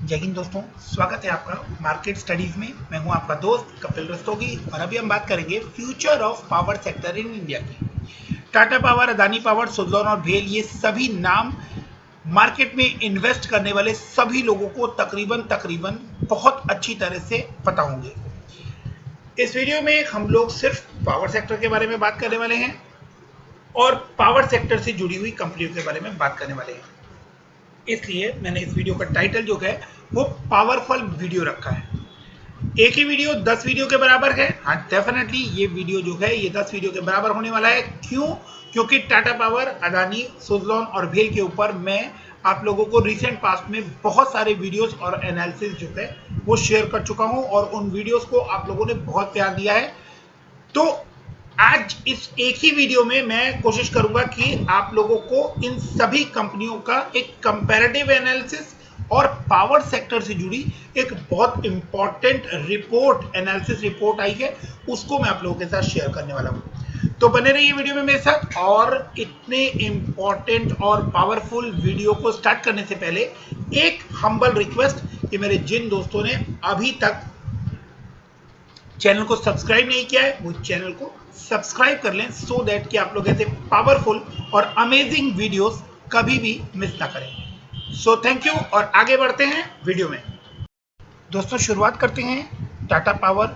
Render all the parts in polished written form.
जय हिंद दोस्तों, स्वागत है आपका मार्केट स्टडीज में। मैं हूं आपका दोस्त कपिल रस्तोगी और अभी हम बात करेंगे future of power sector in India की। टाटा पावर, अदानी पावर, सुज़लॉन और भेल, ये सभी नाम मार्केट में इन्वेस्ट करने वाले सभी लोगों को तकरीबन बहुत अच्छी तरह से पता होंगे। इस वीडियो में हम लोग सिर्फ पावर सेक्टर के बारे में बात करने वाले हैं और पावर सेक्टर से जुड़ी हुई कंपनियों के बारे में बात करने वाले हैं। इसलिए मैंने इस वीडियो का टाइटल जो है वो पावरफुल वीडियो रखा है। एक ही वीडियो 10 वीडियो के बराबर है। हाँ, डेफिनेटली ये वीडियो जो है ये 10 वीडियो के बराबर होने वाला है। क्यों? क्योंकि टाटा पावर, अदानी, सुज़लॉन और भेल के ऊपर मैं आप लोगों को रिसेंट पास्ट में बहुत सारे वीडियोस और एनालिसिस जो है वो शेयर कर चुका हूं और उन वीडियोस को आप लोगों ने बहुत प्यार दिया है। तो आज इस एक ही वीडियो में मैं कोशिश करूंगा कि आप लोगों को इन सभी कंपनियों का एक कंपैरेटिव एनालिसिस और पावर सेक्टर से जुड़ी एक बहुत इंपॉर्टेंट रिपोर्ट, एनालिसिस रिपोर्ट आई है, उसको मैं आप लोगों के साथ शेयर करने वाला हूं। तो बने रहिए वीडियो में मेरे साथ। और इतने इंपॉर्टेंट और पावरफुल वीडियो को स्टार्ट करने से पहले एक हम्बल रिक्वेस्ट कि मेरे जिन दोस्तों ने अभी तक चैनल को सब्सक्राइब नहीं किया है वो चैनल को सब्सक्राइब कर लें, सो दैट कि आप लोग ऐसे पावरफुल और अमेजिंग वीडियोस कभी भी मिस ना करें। सो थैंक यू और आगे बढ़ते हैं वीडियो में। दोस्तों, शुरुआत करते हैं टाटा पावर,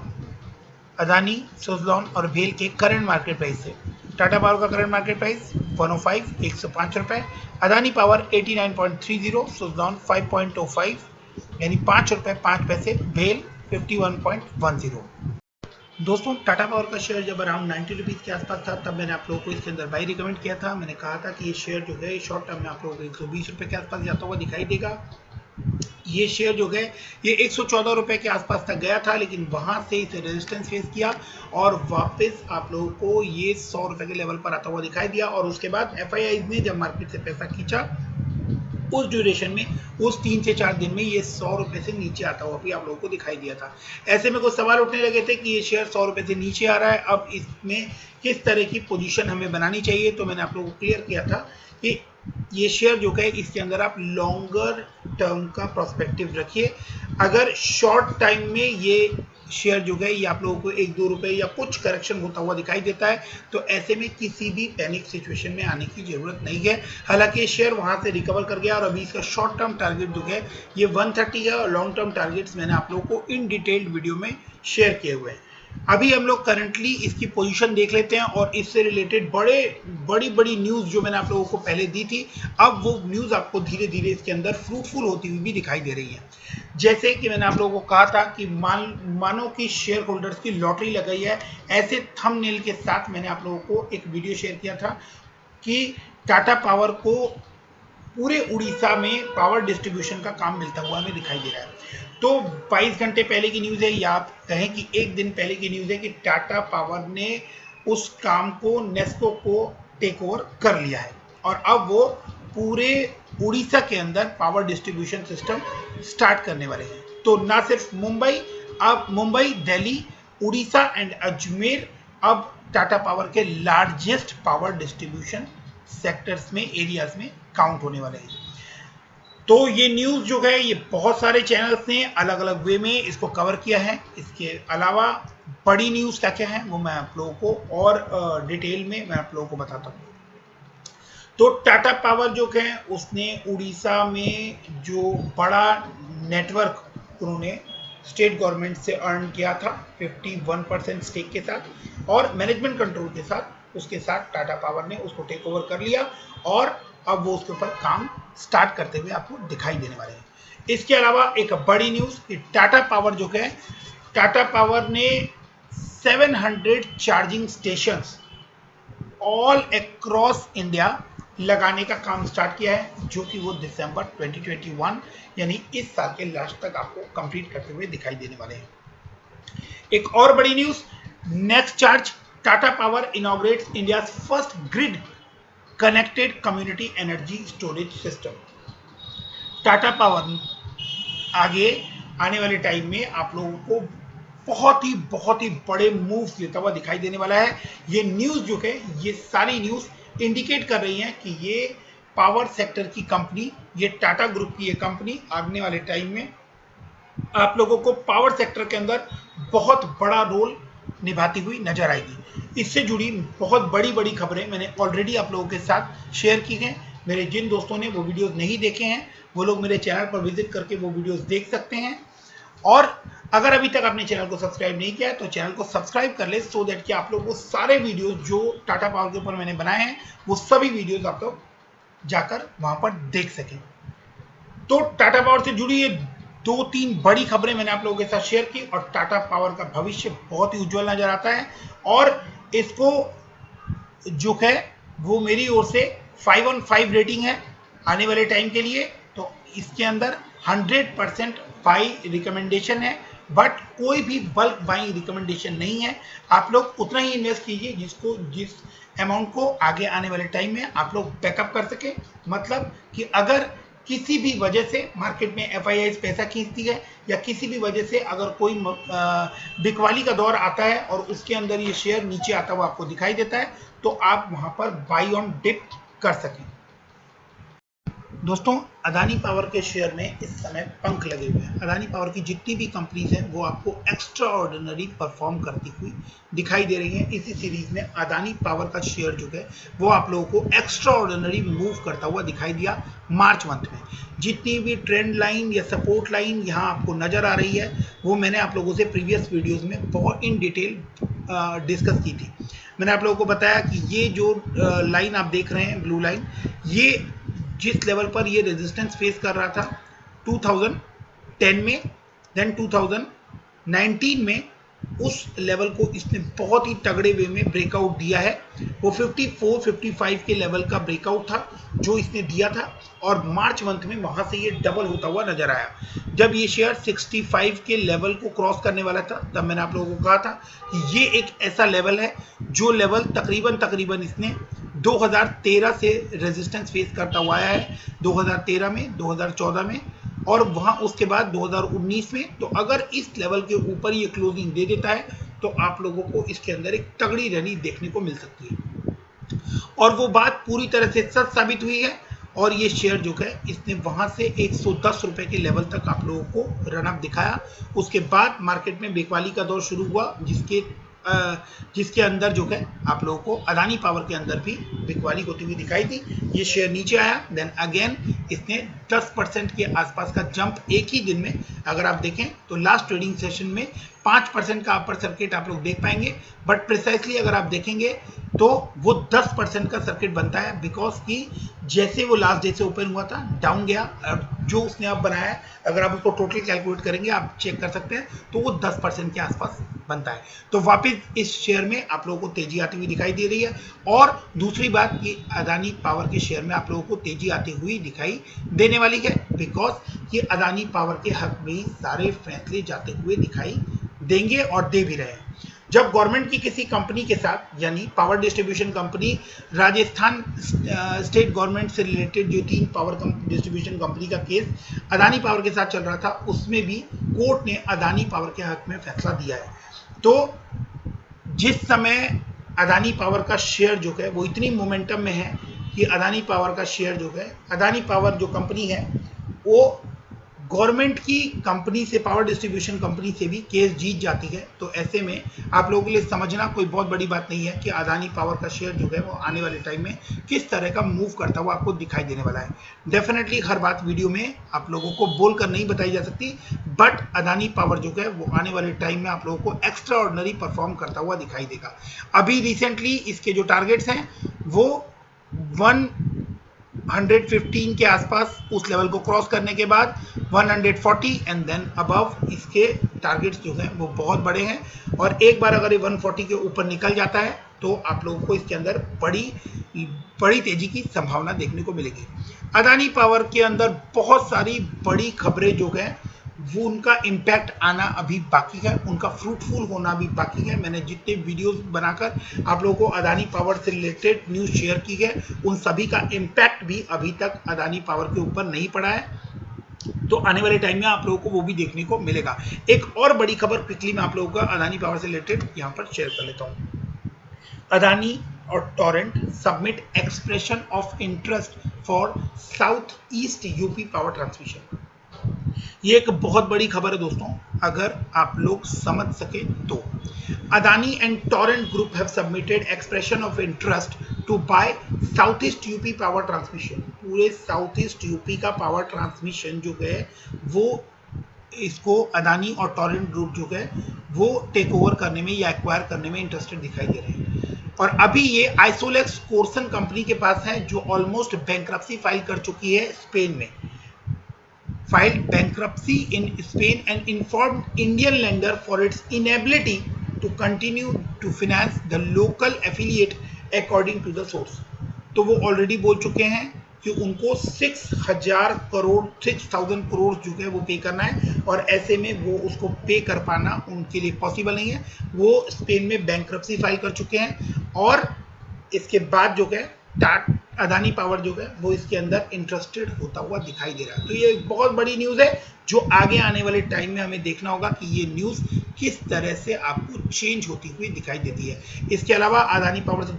अदानी, सुज़लॉन और भेल के करंट मार्केट प्राइस से। टाटा पावर का करंट मार्केट प्राइस 105 105 रुपए, अदानी पावर 89.30, सुज़लॉन 5.25 यानी 5 रुपए 5 पैसे, भेल 51.10। दोस्तों, टाटा पावर का शेयर जब अराउंड 90 रुपीज़ के आसपास था तब मैंने आप लोगों को इसके अंदर बाई रिकमेंड किया था। मैंने कहा था कि ये शेयर जो है शॉर्ट टर्म में आप लोगों को 120 रुपये के आसपास जाता हुआ दिखाई देगा। ये शेयर जो है ये 114 रुपये के आसपास तक गया था, लेकिन वहां से इसे रेजिस्टेंस फेस किया और वापस आप लोगों को ये 100 रुपये के लेवल पर आता हुआ दिखाई दिया। और उसके बाद एफआईआईज ने जब मार्केट से पैसा खींचा उस ड्यूरेशन में, उस 3 से 4 दिन में ये 100 रुपये से नीचे आता हुआ भी आप लोगों को दिखाई दिया था। ऐसे में कुछ सवाल उठने लगे थे कि ये शेयर 100 रुपये से नीचे आ रहा है, अब इसमें किस तरह की पोजीशन हमें बनानी चाहिए। तो मैंने आप लोगों को क्लियर किया था कि ये शेयर जो है इसके अंदर आप लॉन्गर टर्म का प्रोस्पेक्टिव रखिए। अगर शॉर्ट टाइम में ये शेयर जो है ये आप लोगों को 1-2 रुपए या कुछ करेक्शन होता हुआ दिखाई देता है, तो ऐसे में किसी भी पैनिक सिचुएशन में आने की जरूरत नहीं है। हालांकि शेयर वहां से रिकवर कर गया और अभी इसका शॉर्ट टर्म टारगेट जो है ये 130 है और लॉन्ग टर्म टारगेट्स मैंने आप लोगों को इन डिटेल्ड वीडियो में शेयर किए हुए हैं। अभी हम लोग करंटली इसकी पोजीशन देख लेते हैं और इससे रिलेटेड बड़ी न्यूज जो मैंने आप लोगों को पहले दी थी, अब वो न्यूज आपको धीरे धीरे इसके अंदर फ्रूटफुल होती हुई भी दिखाई दे रही है। जैसे कि मैंने आप लोगों को कहा था कि मानो कि शेयर होल्डर्स की लॉटरी लग गई है, ऐसे थंबनेल के साथ मैंने आप लोगों को एक वीडियो शेयर किया था कि टाटा पावर को पूरे उड़ीसा में पावर डिस्ट्रीब्यूशन का काम मिलता हुआ हमें दिखाई दे रहा है। तो 22 घंटे पहले की न्यूज़ है, या आप कहें कि एक दिन पहले की न्यूज़ है कि टाटा पावर ने उस काम को, नेस्को को टेक ओवर कर लिया है और अब वो पूरे उड़ीसा के अंदर पावर डिस्ट्रीब्यूशन सिस्टम स्टार्ट करने वाले हैं। तो ना सिर्फ मुंबई, अब मुंबई, दिल्ली, उड़ीसा एंड अजमेर अब टाटा पावर के लार्जेस्ट पावर डिस्ट्रीब्यूशन सेक्टर्स में, एरियाज में काउंट होने वाले हैं। तो ये न्यूज़ जो है ये बहुत सारे चैनल्स ने अलग अलग वे में इसको कवर किया है। इसके अलावा बड़ी न्यूज़ क्या क्या है वो मैं आप लोगों को और डिटेल में मैं आप लोगों को बताता हूँ। तो टाटा पावर जो है उसने उड़ीसा में जो बड़ा नेटवर्क उन्होंने स्टेट गवर्नमेंट से अर्न किया था 51% स्टेक के साथ और मैनेजमेंट कंट्रोल के साथ, उसके साथ टाटा पावर ने उसको टेक ओवर कर लिया और अब वो उसके ऊपर काम स्टार्ट करते हुए आपको दिखाई देने वाले हैं। इसके अलावा एक बड़ी न्यूज़ कि टाटा पावर जो है, टाटा पावर ने 700 charging stations all across India लगाने का काम स्टार्ट किया है, जो कि वो दिसंबर 2021 यानी इस साल के लास्ट तक आपको कंप्लीट करते हुए दिखाई देने वाले हैं। एक और बड़ी news, next charge, Tata power inaugurates India first grid connected community energy storage system. Tata power आगे आने वाले टाइम में आप लोगों को बहुत ही बड़े मूव्स लेता हुआ दिखाई देने वाला है। ये न्यूज़ जो है, ये सारी न्यूज़ इंडिकेट कर रही हैं कि ये पावर सेक्टर की कंपनी, ये टाटा ग्रुप की ये कंपनी आने वाले टाइम में आप लोगों को पावर सेक्टर के अंदर बहुत बड़ा रोल निभाती हुई नजर आएगी। इससे जुड़ी बहुत बड़ी बड़ी खबरें मैंने ऑलरेडी आप लोगों के साथ शेयर की हैं। मेरे जिन दोस्तों ने वो वीडियोस नहीं देखे हैं वो लोग मेरे चैनल पर विजिट करके वो वीडियोस देख सकते हैं। और अगर अभी तक आपने चैनल को सब्सक्राइब नहीं किया है तो चैनल को सब्सक्राइब कर ले, सो दैट कि आप लोग वो सारे वीडियोस जो टाटा पावर के ऊपर मैंने बनाए हैं वो सभी वीडियोस आप लोग जाकर वहां पर देख सकें। तो टाटा पावर से जुड़ी ये 2-3 बड़ी खबरें मैंने आप लोगों के साथ शेयर की और टाटा पावर का भविष्य बहुत ही उज्जवल नजर आता है। और इसको जो है वो मेरी ओर से 5 on 5 रेटिंग है आने वाले टाइम के लिए। तो इसके अंदर 100% बाई रिकमेंडेशन है, बट कोई भी बल्क बाइंग रिकमेंडेशन नहीं है। आप लोग उतना ही इन्वेस्ट कीजिए जिस अमाउंट को आगे आने वाले टाइम में आप लोग बैकअप कर सके। मतलब कि अगर किसी भी वजह से मार्केट में एफआईआई पैसा खींचती है या किसी भी वजह से अगर कोई बिकवाली का दौर आता है और उसके अंदर ये शेयर नीचे आता हुआ आपको दिखाई देता है तो आप वहां पर बाई ऑन डिप कर सकें। दोस्तों, अदानी पावर के शेयर में इस समय पंख लगे हुए हैं। अदानी पावर की जितनी भी कंपनीज हैं वो आपको एक्स्ट्रा ऑर्डिनरी परफॉर्म करती हुई दिखाई दे रही हैं। इसी सीरीज में अदानी पावर का शेयर जो है वो आप लोगों को एक्स्ट्रा ऑर्डिनरी मूव करता हुआ दिखाई दिया मार्च मंथ में। जितनी भी ट्रेंड लाइन या सपोर्ट लाइन यहाँ आपको नजर आ रही है वो मैंने आप लोगों से प्रीवियस वीडियोज में बहुत इन डिटेल डिस्कस की थी। मैंने आप लोगों को बताया कि ये जो लाइन आप देख रहे हैं ब्लू लाइन, ये जिस लेवल पर ये रेजिस्टेंस फेस कर रहा था 2010 में, देन 2019 में, उस लेवल को इसने बहुत ही तगड़े वे में ब्रेकआउट दिया है। वो 54-55 के लेवल का ब्रेकआउट था जो इसने दिया था और मार्च मंथ में वहां से ये डबल होता हुआ नजर आया। जब ये शेयर 65 के लेवल को क्रॉस करने वाला था तब मैंने आप लोगों को कहा था कि ये एक ऐसा लेवल है जो लेवल तकरीबन इसने 2013 से रेजिस्टेंस फेस करता हुआ आया है, 2013 में, 2014 में और वहां उसके बाद 2019 में। तो अगर इस लेवल के ऊपर ये क्लोजिंग दे देता है तो आप लोगों को इसके अंदर एक तगड़ी रैली देखने को मिल सकती है और वो बात पूरी तरह से सच साबित हुई है। और ये शेयर जो है इसने वहां से 110 रुपए के लेवल तक आप लोगों को रन अप दिखाया। उसके बाद मार्केट में बिकवाली का दौर शुरू हुआ जिसके अंदर जो है आप लोगों को अदानी पावर के अंदर भी बिकवाली होती हुई दिखाई दी। ये शेयर नीचे आया, देन अगेन इसने 10% के आसपास का जंप एक ही दिन में, अगर आप देखें तो लास्ट ट्रेडिंग सेशन में 5% का अपर सर्किट आप लोग देख पाएंगे, बट प्रिसाइसली अगर आप देखेंगे तो वो 10% का सर्किट बनता है। बिकॉज कि जैसे वो लास्ट डे से ओपन हुआ था डाउन गया, जो उसने अब बनाया है अगर आप उसको टोटल कैलकुलेट करेंगे आप चेक कर सकते हैं तो वो 10% के आसपास बनता है। तो वापस इस शेयर में आप लोगों को तेजी आती हुई दिखाई दे रही है। और दूसरी बात ये अदानी पावर के शेयर में आप लोगों को तेजी आती हुई दिखाई देने वाली है बिकॉज ये अदानी पावर के हक में सारे फैसले जाते हुए दिखाई देंगे और दे भी रहे हैं। जब गवर्नमेंट की किसी कंपनी के साथ, यानी power distribution company, Rajasthan state government से रिलेटेड जो 3 पावर डिस्ट्रीब्यूशन कंपनी का केस अदानी पावर के साथ चल रहा था, उसमें भी कोर्ट ने अदानी पावर के हक में फैसला दिया है। तो जिस समय अदानी पावर का शेयर जो है वो इतनी मोमेंटम में है कि अदानी पावर का शेयर जो है, अदानी पावर जो कंपनी है वो गवर्नमेंट की कंपनी से, पावर डिस्ट्रीब्यूशन कंपनी से भी केस जीत जाती है। तो ऐसे में आप लोगों के लिए समझना कोई बहुत बड़ी बात नहीं है कि अदानी पावर का शेयर जो है वो आने वाले टाइम में किस तरह का मूव करता हुआ आपको दिखाई देने वाला है। डेफिनेटली हर बात वीडियो में आप लोगों को बोलकर नहीं बताई जा सकती, बट अदानी पावर जो है वो आने वाले टाइम में आप लोगों को एक्स्ट्रा ऑर्डिनरी परफॉर्म करता हुआ दिखाई देगा। अभी रिसेंटली इसके जो टारगेट्स हैं वो 115 के आसपास, उस लेवल को क्रॉस करने के बाद 140 एंड देन अबव इसके टारगेट्स जो हैं वो बहुत बड़े हैं। और एक बार अगर ये 140 के ऊपर निकल जाता है तो आप लोगों को इसके अंदर बड़ी तेजी की संभावना देखने को मिलेगी। अदानी पावर के अंदर बहुत सारी बड़ी खबरें जो हैं वो उनका इम्पैक्ट आना अभी बाकी है, उनका फ्रूटफुल होना भी बाकी है। मैंने जितने वीडियोस बनाकर आप लोगों को अदानी पावर से रिलेटेड न्यूज़ शेयर की है उन सभी का इम्पैक्ट भी अभी तक अदानी पावर के ऊपर नहीं पड़ा है। तो आने वाले टाइम में आप लोगों को वो भी देखने को मिलेगा। एक और बड़ी खबर क्विकली मैं आप लोगों का अदानी पावर से रिलेटेड यहाँ पर शेयर कर लेता हूँ। अदानी और Torrent submit expression of interest for south east UP power transmission. ये एक बहुत बड़ी खबर है दोस्तों, अगर आप लोग समझ सके तो। Adani and Torrent group have submitted expression of interest to buy south east UP power transmission. पूरे साउथ ईस्ट यूपी का पावर ट्रांसमिशन जो है वो इसको अदानी और टोरेंट ग्रुप जो है वो टेक ओवर करने में या एक्वायर करने में इंटरेस्टेड दिखाई दे रहे हैं। और अभी ये आइसोलेक्स कोर्सन कंपनी के पास है जो ऑलमोस्ट बैंक्रप्सी फाइल कर चुकी है स्पेन में। Filed bankruptcy in Spain and informed Indian lender for its inability to continue to finance the local affiliate according to the source। तो वो ऑलरेडी बोल चुके हैं कि उनको 6,000 करोड़ जो है वो पे करना है, और ऐसे में वो उसको पे कर पाना उनके लिए पॉसिबल नहीं है। वो स्पेन में बैंक्रप्सी फाइल कर चुके हैं और इसके बाद जो है अदानी पावर जो है वो इसके अंदर इंटरेस्टेड होता हुआ दिखाई दे रहा है। तो ये एक बहुत बड़ी न्यूज़ है जो आगे आने वाले टाइम में हमें देखना होगा कि ये न्यूज़ किस तरह से आपको चेंज होती हुई दिखाई देती है। इसके अलावा अदानी पावर से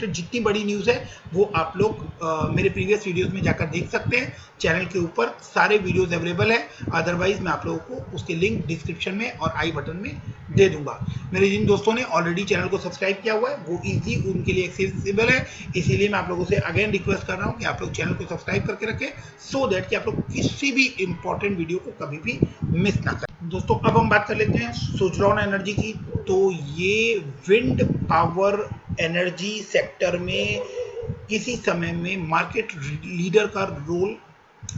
जितनी बड़ी न्यूज़ है वो आप लोग मेरे प्रीवियस वीडियोस में जाकर देख सकते हैं। चैनल के ऊपर सारे वीडियोस अवेलेबल है, अदरवाइज मैं आप लोगों को उसके लिंक डिस्क्रिप्शन में और आई बटन में दे दूंगा। मेरे जिन दोस्तों ने ऑलरेडी चैनल को सब्सक्राइब किया हुआ है वो इजी उनके लिए एक्सेसिबल है, इसीलिए मैं आप लोगों से अगेन रिक्वेस्ट कर रहा हूँ कि आप लोग चैनल को सब्सक्राइब करके रखें, सो दैट कि आप लोग किसी भी इंपॉर्टेंट वीडियो को कभी भी मिस ना करें। दोस्तों अब हम बात कर लेते हैं सुजलॉन एनर्जी की। तो ये विंड पावर एनर्जी सेक्टर में किसी समय में मार्केट लीडर का रोल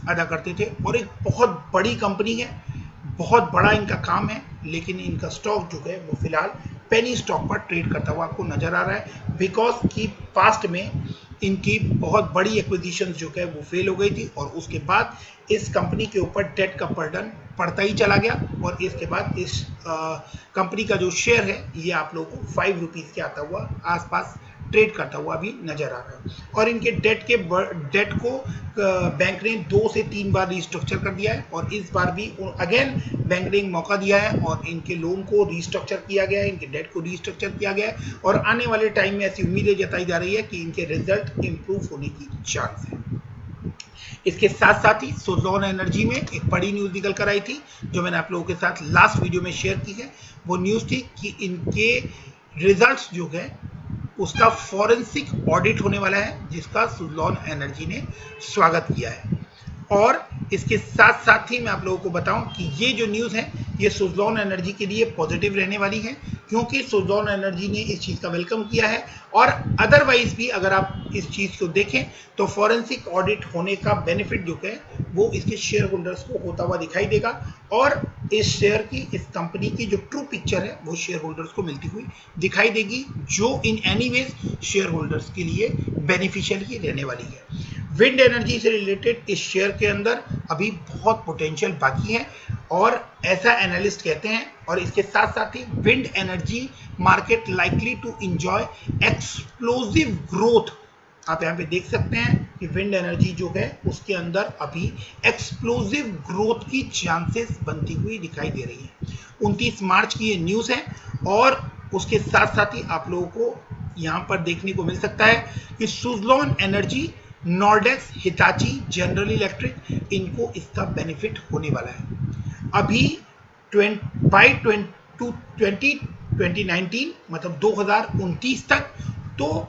अदा करते थे और एक बहुत बड़ी कंपनी है, बहुत बड़ा इनका काम है, लेकिन इनका स्टॉक जो है वो फिलहाल पेनी स्टॉक पर ट्रेड करता हुआ आपको नजर आ रहा है, बिकॉज की पास्ट में इनकी बहुत बड़ी एक्विजिशन जो है वो फेल हो गई थी और उसके बाद इस कंपनी के ऊपर डेट का बर्डन पड़ता ही चला गया और इसके बाद इस कंपनी का जो शेयर है ये आप लोगों को 5 रुपीज़ के आता हुआ आसपास ट्रेड करता हुआ भी नजर आ रहा है। और इनके डेट को बैंक ने 2 से 3 बार रिस्ट्रक्चर कर दिया है और इस बार भी अगेन बैंक ने मौका दिया है और इनके लोन को रिस्ट्रक्चर किया गया है, इनके डेट को रिस्ट्रक्चर किया गया है और आने वाले टाइम में ऐसी उम्मीदें जताई जा रही है कि इनके रिजल्ट इंप्रूव होने की चांस है। इसके साथ साथ ही सुजलॉन एनर्जी में एक बड़ी न्यूज निकल कर आई थी जो मैंने आप लोगों के साथ लास्ट वीडियो में शेयर की है। वो न्यूज थी कि इनके रिजल्ट्स जो है उसका फॉरेंसिक ऑडिट होने वाला है, जिसका सुजलॉन एनर्जी ने स्वागत किया है। और इसके साथ साथ ही मैं आप लोगों को बताऊं कि ये जो न्यूज़ है ये सुजलॉन एनर्जी के लिए पॉजिटिव रहने वाली है, क्योंकि सुजलॉन एनर्जी ने इस चीज़ का वेलकम किया है और अदरवाइज भी अगर आप इस चीज़ को देखें तो फॉरेंसिक ऑडिट होने का बेनिफिट जो है वो इसके शेयर होल्डर्स को होता हुआ दिखाई देगा और इस शेयर की, इस कंपनी की जो ट्रू पिक्चर है वो शेयर होल्डर्स को मिलती हुई दिखाई देगी, जो in any ways share holders के लिए बेनिफिशियल ही रहने वाली है। विंड एनर्जी से रिलेटेड इस शेयर के अंदर अभी बहुत पोटेंशियल बाकी है और ऐसा एनालिस्ट कहते हैं। और इसके साथ साथ ही wind energy market likely to enjoy explosive growth. आप यहाँ पे देख सकते हैं कि विंड एनर्जी जो है उसके अंदर अभी एक्सप्लोसिव ग्रोथ की चांसेस बनती हुई दिखाई दे रही है। 29 मार्च की ये न्यूज़ है और उसके साथ साथ ही आप लोगों को यहाँ पर देखने को मिल सकता है कि Suzlon Energy, Nordex, Hitachi, General Electric, इनको इसका बेनिफिट होने वाला है। अभी 2019 मतलब 2029 तक। तो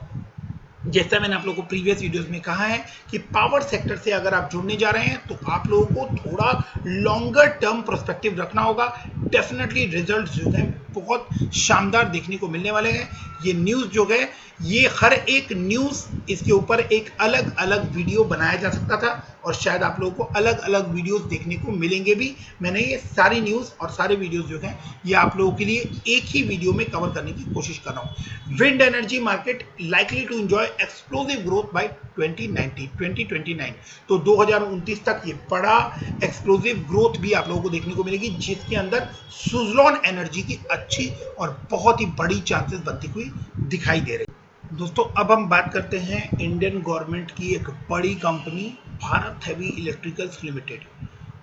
जैसा मैंने आप लोगों को प्रीवियस वीडियोस में कहा है कि पावर सेक्टर से अगर आप जुड़ने जा रहे हैं तो आप लोगों को थोड़ा लॉन्गर टर्म पर्सपेक्टिव रखना होगा। डेफिनेटली रिजल्ट्स जो हैं बहुत शानदार देखने को मिलने वाले हैं। ये न्यूज़ जो है ये हर एक न्यूज़ इसके ऊपर एक अलग अलग वीडियो बनाया जा सकता था और शायद आप लोगों को अलग अलग वीडियोस देखने को मिलेंगे भी। मैंने ये सारी न्यूज़ और सारे वीडियोस जो हैं ये आप लोगों के लिए एक ही वीडियो में कवर करने की कोशिश कर रहा हूँ। Wind energy market likely to enjoy explosive growth by 2029। तो 2029 तक ये बड़ा एक्सप्लोसिव ग्रोथ भी आप लोगों को देखने को मिलेगी, जिसके अंदर सुजलॉन एनर्जी की अच्छी और बहुत ही बड़ी चांसेस बनती हुई दिखाई दे रही। दोस्तों अब हम बात करते हैं इंडियन गवर्नमेंट की एक बड़ी company Bharat heavy electricals limited.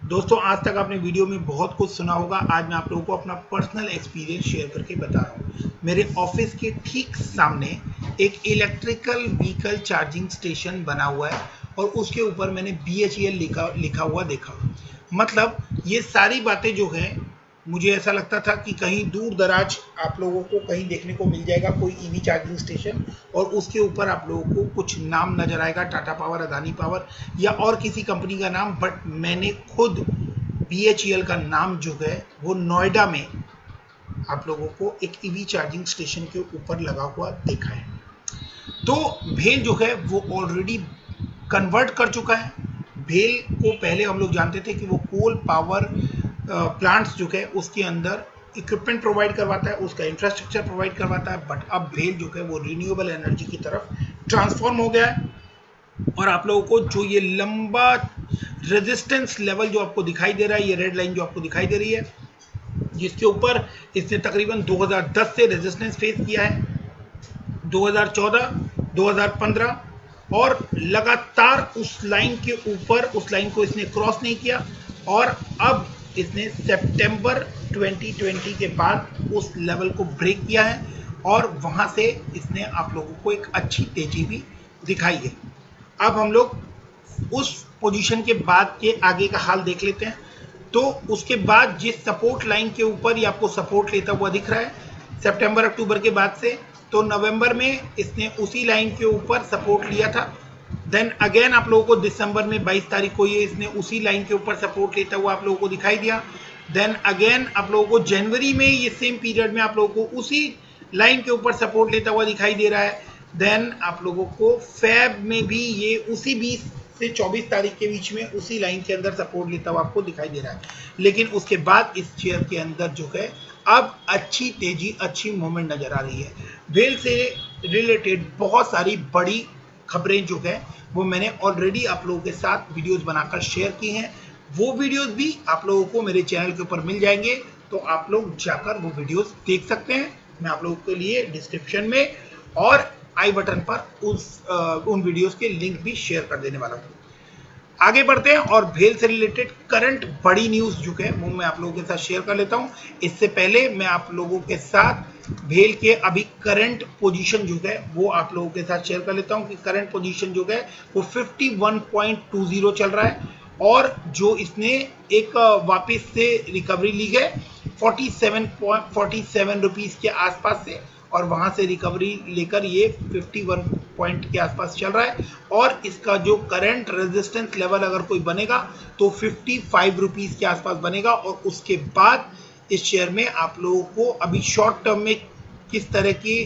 दोस्तों आज तक आपने वीडियो में बहुत कुछ सुना होगा, आज मैं आप लोगों को अपना पर्सनल एक्सपीरियंस शेयर करके बता रहा हूँ। मेरे ऑफिस के ठीक सामने एक इलेक्ट्रिकल व्हीकल चार्जिंग स्टेशन बना हुआ है और उसके ऊपर मैंने BHEL लिखा हुआ देखा। मतलब ये सारी बातें जो हैं, मुझे ऐसा लगता था कि कहीं दूर दराज आप लोगों को कहीं देखने को मिल जाएगा कोई ईवी चार्जिंग स्टेशन, और उसके ऊपर आप लोगों को कुछ नाम नजर आएगा, टाटा पावर, अदानी पावर या और किसी कंपनी का नाम। बट मैंने खुद BHEL का नाम जो है वो नोएडा में आप लोगों को एक ईवी चार्जिंग स्टेशन के ऊपर लगा हुआ देखा है। तो भेल जो है वो ऑलरेडी कन्वर्ट कर चुका है। भेल को पहले हम लोग जानते थे कि वो कोल पावर प्लांट्स जो है उसके अंदर इक्विपमेंट प्रोवाइड करवाता है, उसका इंफ्रास्ट्रक्चर प्रोवाइड करवाता है। बट अब भेल जो है वो रिन्यूएबल एनर्जी की तरफ ट्रांसफॉर्म हो गया है। और आप लोगों को जो ये लंबा रेजिस्टेंस लेवल जो आपको दिखाई दे रहा है, ये रेड लाइन जो आपको दिखाई दे रही है, जिसके ऊपर इसने तकरीबन 2010 से रेजिस्टेंस फेस किया है, 2014, 2015, और लगातार उस लाइन के ऊपर, उस लाइन को इसने क्रॉस नहीं किया। और अब इसने सितंबर 2020 के बाद उस लेवल को ब्रेक किया है और वहां से इसने आप लोगों को एक अच्छी तेजी भी दिखाई है। अब हम लोग उस पोजीशन के बाद के आगे का हाल देख लेते हैं। तो उसके बाद जिस सपोर्ट लाइन के ऊपर ये आपको सपोर्ट लेता हुआ दिख रहा है सितंबर अक्टूबर के बाद से, तो नवंबर में इसने उसी लाइन के ऊपर सपोर्ट लिया था। देन अगेन आप लोगों को दिसंबर में 22 तारीख को ये इसने उसी लाइन के ऊपर सपोर्ट लेता हुआ आप लोगों को दिखाई दिया। देन अगेन आप लोगों को जनवरी में ये सेम पीरियड में आप लोगों को उसी लाइन के ऊपर सपोर्ट लेता हुआ दिखाई दे रहा है। देन आप लोगों को फेब में भी ये उसी 20 से 24 तारीख के बीच में उसी लाइन के अंदर सपोर्ट लेता हुआ आपको दिखाई दे रहा है। लेकिन उसके बाद इस शेयर के अंदर जो है अब अच्छी तेजी, अच्छी मूवमेंट नजर आ रही है। भेल से रिलेटेड बहुत सारी बड़ी खबरें जो है वो मैंने ऑलरेडी आप लोगों के साथ वीडियोस बनाकर शेयर की हैं। वो वीडियोस भी आप लोगों को मेरे चैनल के ऊपर मिल जाएंगे, तो आप लोग जाकर वो वीडियोस देख सकते हैं। मैं आप लोगों के लिए डिस्क्रिप्शन में और आई बटन पर उन वीडियोस के लिंक भी शेयर कर देने वाला हूँ। आगे बढ़ते हैं और भेल से रिलेटेड करंट बड़ी न्यूज जो है वो मैं आप लोगों के साथ शेयर कर लेता हूं। इससे पहले मैं आप लोगों के साथ भेल के अभी करंट पोजीशन जो है वो आप लोगों के साथ शेयर कर लेता हूं कि करंट पोजीशन जो है वो 51.20 चल रहा है, और जो इसने एक वापस से रिकवरी ली है 47 रुपीज के आसपास से, और वहां से रिकवरी लेकर ये 51 पॉइंट के आसपास चल रहा है। और इसका जो करंट रेजिस्टेंस लेवल अगर कोई बनेगा तो 55 रुपीज के आसपास बनेगा। और उसके बाद इस शेयर में आप लोगों को अभी शॉर्ट टर्म में किस तरह की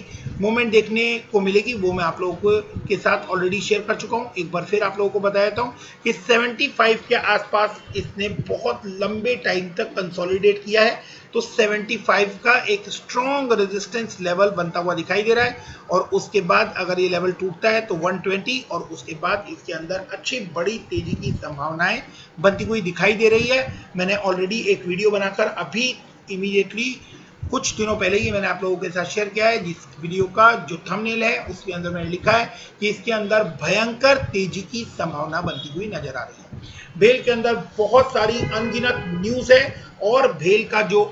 मूवमेंट देखने को मिलेगी वो मैं आप लोगों के साथ ऑलरेडी शेयर कर चुका हूं। एक बार फिर आप लोगों को बता देता हूं कि 75 के आसपास इसने बहुत लंबे टाइम तक कंसोलिडेट किया है, तो 75 का एक स्ट्रॉन्ग रेजिस्टेंस लेवल बनता हुआ दिखाई दे रहा है। और उसके बाद अगर ये लेवल टूटता है तो 120, और उसके बाद इसके अंदर अच्छी बड़ी तेजी की संभावनाएं बनती हुई दिखाई दे रही है। मैंने ऑलरेडी एक वीडियो बनाकर अभी इमीडिएटली कुछ दिनों पहले ही मैंने आप लोगों के साथ शेयर किया है, जिस वीडियो का जो थंबनेल है उसके अंदर मैंने लिखा है कि इसके अंदर भयंकर तेजी की संभावना बनती हुई नजर आ रही है। भेल के अंदर बहुत सारी अनगिनत न्यूज है और भेल का जो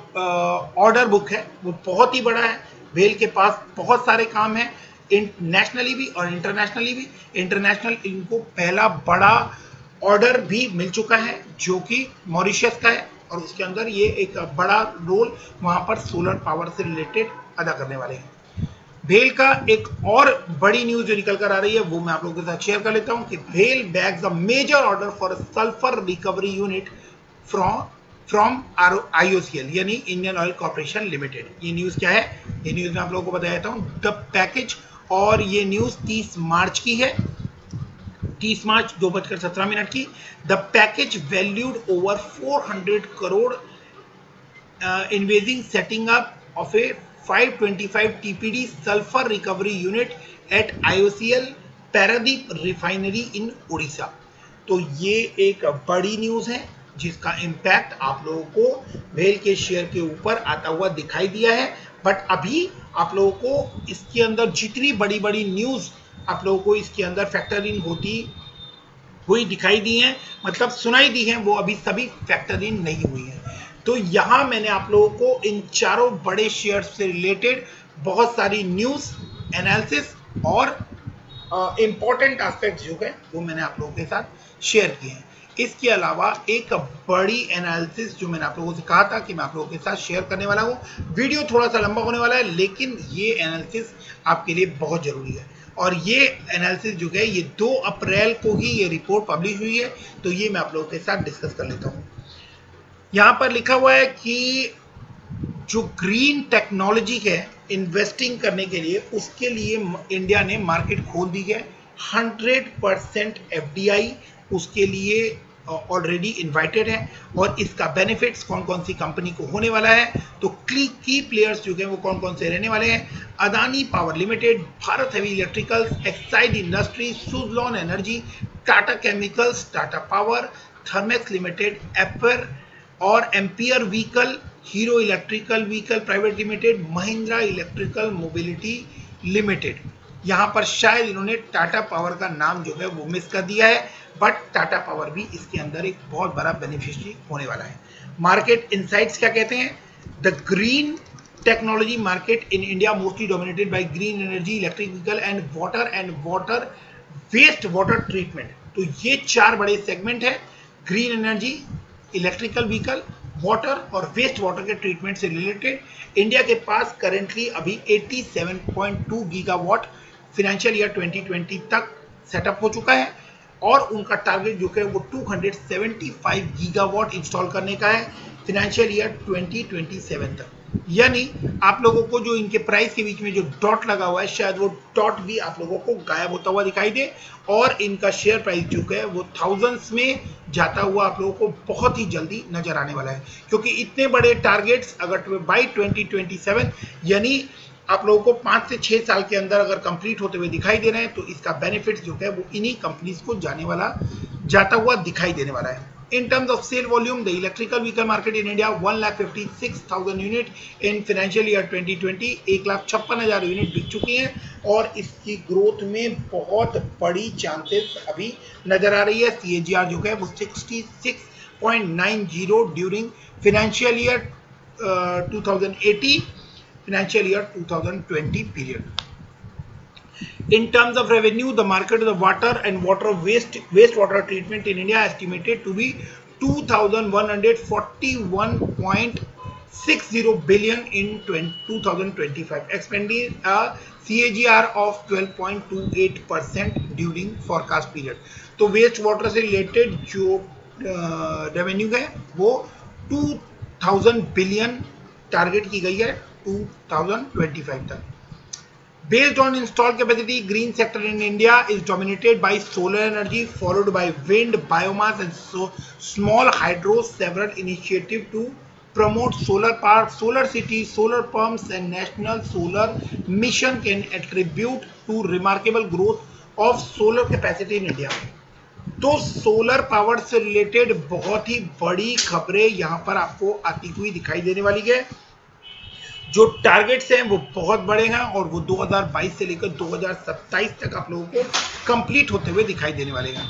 ऑर्डर बुक है वो बहुत ही बड़ा है। भेल के पास बहुत सारे काम है, नेशनली भी और इंटरनेशनली भी। इंटरनेशनल इनको पहला बड़ा ऑर्डर भी मिल चुका है जो कि मॉरिशस का है, और उसके अंदर ये एक बड़ा रोल वहां पर सोलर पावर से रिलेटेड अदा करने वाले हैं। भेल का एक और बड़ी न्यूज जो निकल कर आ रही है वो मैं आप लोगों के साथ शेयर कर लेता हूं कि भेल bags a major order for sulphur recovery unit from IOCL यानी इंडियन ऑयल कॉर्पोरेशन लिमिटेड। ये न्यूज क्या है, ये न्यूज मैं आप लोगों को बता देता हूं। द पैकेज, और ये न्यूज 30 मार्च की है, 30 मार्च 2:17 की। The package valued over 400 crore envisaging setting up of a 525 TPD sulphur recovery unit at IOCL Paradip refinery in Orissa. तो ये एक बड़ी न्यूज है जिसका इम्पैक्ट आप लोगों को भेल के शेयर के ऊपर आता हुआ दिखाई दिया है। बट अभी आप लोगों को इसके अंदर जितनी बड़ी बड़ी न्यूज आप लोगों को इसके अंदर फैक्टर इन होती हुई दिखाई दी है, मतलब सुनाई दी है, वो अभी सभी फैक्टर इन नहीं हुई है। तो यहां मैंने आप लोगों को इन चारों बड़े शेयर्स से रिलेटेड बहुत सारी न्यूज, एनालिसिस और इंपॉर्टेंट एस्पेक्ट्स जो है वो मैंने आप लोगों के साथ शेयर किए हैं। इसके अलावा एक बड़ी एनालिसिस जो मैंने आप लोगों से कहा था कि मैं आप लोगों के साथ शेयर करने वाला हूँ, वीडियो थोड़ा सा लंबा होने वाला है लेकिन ये एनालिसिस आपके लिए बहुत जरूरी है। और ये एनालिसिस जो है ये 2 अप्रैल को ही ये रिपोर्ट पब्लिश हुई है, तो ये मैं आप लोगों के साथ डिस्कस कर लेता हूँ। यहाँ पर लिखा हुआ है कि जो ग्रीन टेक्नोलॉजी है इन्वेस्टिंग करने के लिए, उसके लिए इंडिया ने मार्केट खोल दी है। 100% एफडीआई उसके लिए ऑलरेडी इनवाइटेड है और इसका बेनिफिट्स कौन कौन सी कंपनी को होने वाला है, तो की प्लेयर्स जो है वो कौन कौन से रहने वाले हैं। Adani power limited, Bharat heavy electricals, Exide industry, Suzlon energy, Tata chemicals, Tata power, Thermax limited, एपर और ampere vehicle, hero electrical vehicle private limited, Mahindra electrical mobility limited. यहाँ पर शायद इन्होंने टाटा पावर का नाम जो है वो मिस कर दिया है, बट टाटा पावर भी इसके अंदर एक बहुत बड़ा बेनिफिशियरी होने वाला है। मार्केट इनसाइट्स क्या कहते हैं? The green technology market in India mostly dominated by green energy, electric vehicle and water waste water treatment. तो ये 4 बड़े सेगमेंट है, green energy, electrical vehicle, water और वेस्ट वाटर के ट्रीटमेंट से रिलेटेड। इंडिया के पास करेंटली अभी 87.2 गीगावाट फाइनेंशियल ईयर 2020 तक सेटअप हो चुका है और उनका टारगेट जो है वो 275 गीगावाट इंस्टॉल करने का है फाइनेंशियल ईयर 2027 तक। यानी आप लोगों को जो इनके प्राइस के बीच में जो डॉट लगा हुआ है, शायद वो डॉट भी आप लोगों को गायब होता हुआ दिखाई दे और इनका शेयर प्राइस जो है वो थाउजेंड्स में जाता हुआ आप लोगों को बहुत ही जल्दी नजर आने वाला है। क्योंकि इतने बड़े टारगेट्स अगर बाई 2027 यानी आप लोगों को 5 से 6 साल के अंदर अगर कंप्लीट होते हुए दिखाई दे रहे हैं, तो इसका बेनिफिट जो है वो इन्हीं कंपनीज को जाता हुआ दिखाई देने वाला है। In terms of sale volume, the electrical vehicle market in India 1,56,000 unit in financial year 2020 1,56,000 unit बिक चुकी हैं और इसकी ग्रोथ में बहुत बड़ी चांसेस अभी नजर आ रही है। CAGR जो है वो 66.90 during financial year 2018 financial year 2020 period. In terms of revenue, the market of the water and wastewater treatment in India estimated to be 2,141.60 billion in 2025, expanding a CAGR of 12.28% during forecast period. तो waste water से related जो revenue है वो 2000 billion target की गई है 2025 तक. Based on installed capacity, green sector in India is dominated by solar energy, followed by wind, biomass, and small hydro. Several initiatives to promote solar parks, solar cities, solar pumps, and national solar mission can attribute to remarkable growth of solar capacity in India. तो solar power से related बहुत ही बड़ी खबरें यहाँ पर आपको आती हुई दिखाई देने वाली है. जो टारगेट्स हैं वो बहुत बड़े हैं और वो 2022 से लेकर 2027 तक आप लोगों को कंप्लीट होते हुए दिखाई देने वाले हैं.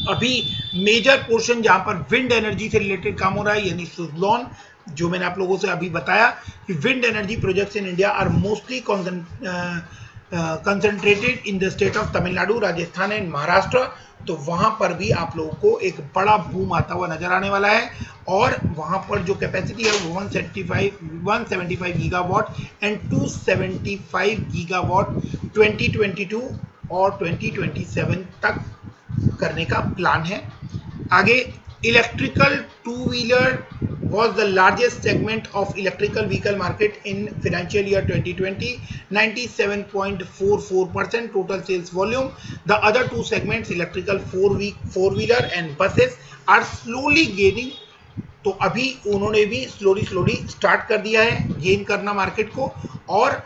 अभी मेजर पोर्शन जहां पर विंड एनर्जी से रिलेटेड काम हो रहा है, यानी सुजलॉन, जो मैंने आप लोगों से अभी बताया कि wind energy projects in India are mostly concentrated in the state of Tamil Nadu, Rajasthan and Maharashtra. तो वहां पर भी आप लोगों को एक बड़ा बूम आता हुआ नजर आने वाला है और वहां पर जो कैपेसिटी है वो 175 गीगावाट एंड 275 गीगावाट 2022 और 2027 तक करने का प्लान है. आगे electrical two wheeler was the largest segment of electrical vehicle market in financial year 2020, 97.44% total sales volume. The other two segments, electrical four-wheeler and buses, are slowly gaining. तो अभी उन्होंने भी स्लोली स्टार्ट कर दिया है gain करना market को. और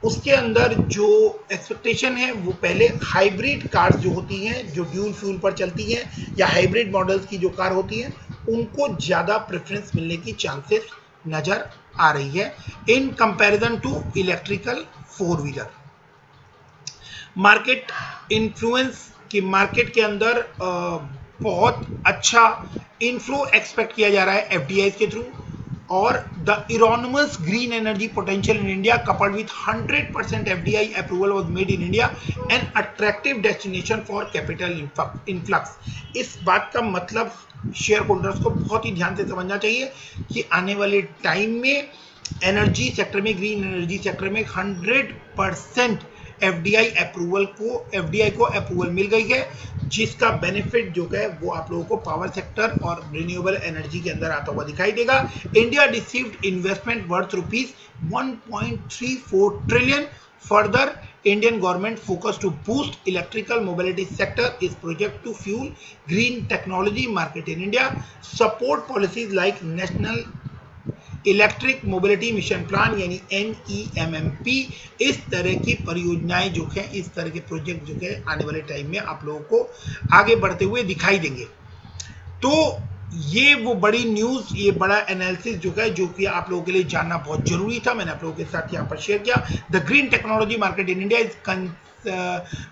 उसके अंदर जो एक्सपेक्टेशन है वो पहले हाइब्रिड कार्स जो होती हैं, जो ड्यूल फ्यूल पर चलती हैं या हाइब्रिड मॉडल्स की जो कार होती हैं, उनको ज़्यादा प्रेफरेंस मिलने की चांसेस नज़र आ रही है in comparison to electrical four wheeler. Market influence की मार्केट के अंदर बहुत अच्छा इनफ्लो एक्सपेक्ट किया जा रहा है एफडीआई के थ्रू. और the enormous green energy potential in India coupled with 100% FDI approval was made in India an attractive destination for capital influx. इस बात का मतलब शेयर होल्डर्स को बहुत ही ध्यान से समझना चाहिए कि आने वाले टाइम में एनर्जी सेक्टर में, ग्रीन एनर्जी सेक्टर में 100% एफडीआई को अप्रूवल मिल गई है, जिसका बेनिफिट जो है वो आप लोगों को पावर सेक्टर और रिन्यूएबल एनर्जी के अंदर आता हुआ दिखाई देगा। India received investment worth rupees 1.34 trillion. Further Indian government focus to boost electrical mobility sector is project to fuel green technology market in India, support policies like National electric mobility mission plan यानी NEMMP। इस तरह की परियोजनाएं जो है, इस तरह के प्रोजेक्ट जो है आने वाले टाइम में आप लोगों को आगे बढ़ते हुए दिखाई देंगे। तो ये वो बड़ी न्यूज, ये बड़ा एनालिसिस जो है, जो कि आप लोगों के लिए जानना बहुत जरूरी था, मैंने आप लोगों के साथ यहाँ पर शेयर किया। The green technology market in India is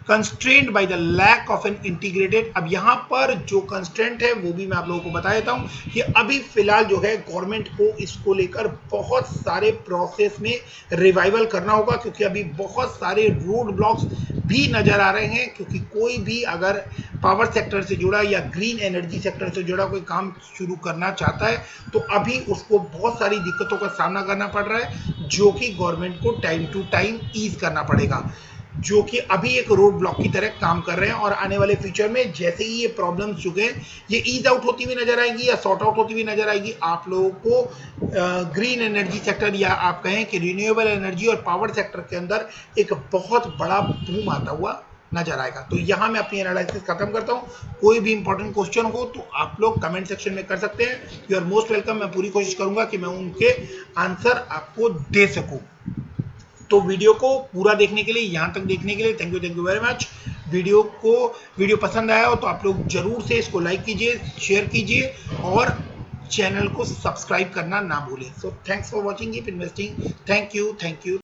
constrained by the lack of an integrated. अब यहाँ पर जो कंस्ट्रेंट है वो भी मैं आप लोगों को बता देता हूँ कि अभी फिलहाल जो है गवर्नमेंट को इसको लेकर बहुत सारे प्रोसेस में रिवाइवल करना होगा, क्योंकि अभी बहुत सारे रोड ब्लॉक्स भी नजर आ रहे हैं। क्योंकि कोई भी अगर पावर सेक्टर से जुड़ा या ग्रीन एनर्जी सेक्टर से जुड़ा कोई काम शुरू करना चाहता है तो अभी उसको बहुत सारी दिक्कतों का सामना करना पड़ रहा है, जो कि गवर्नमेंट को टाइम टू टाइम ईज करना पड़ेगा, जो कि अभी एक रोड ब्लॉक की तरह काम कर रहे हैं। और आने वाले फ्यूचर में जैसे ही ये प्रॉब्लम्स जो है ये ईज आउट होती हुई नजर आएगी या सॉर्ट आउट होती हुई नजर आएगी, आप लोगों को ग्रीन एनर्जी सेक्टर या आप कहें कि रिन्यूएबल एनर्जी और पावर सेक्टर के अंदर एक बहुत बड़ा बूम आता हुआ नजर आएगा। तो यहाँ मैं अपनी एनालिसिस खत्म करता हूँ। कोई भी इंपॉर्टेंट क्वेश्चन हो तो आप लोग कमेंट सेक्शन में कर सकते हैं। You are most welcome. मैं पूरी कोशिश करूंगा कि मैं उनके आंसर आपको दे सकूं। तो वीडियो को पूरा देखने के लिए, यहाँ तक देखने के लिए thank you very much. Video पसंद आया हो तो आप लोग जरूर से इसको लाइक कीजिए, शेयर कीजिए और चैनल को सब्सक्राइब करना ना भूलें। So thanks for watching, keep investing. Thank you.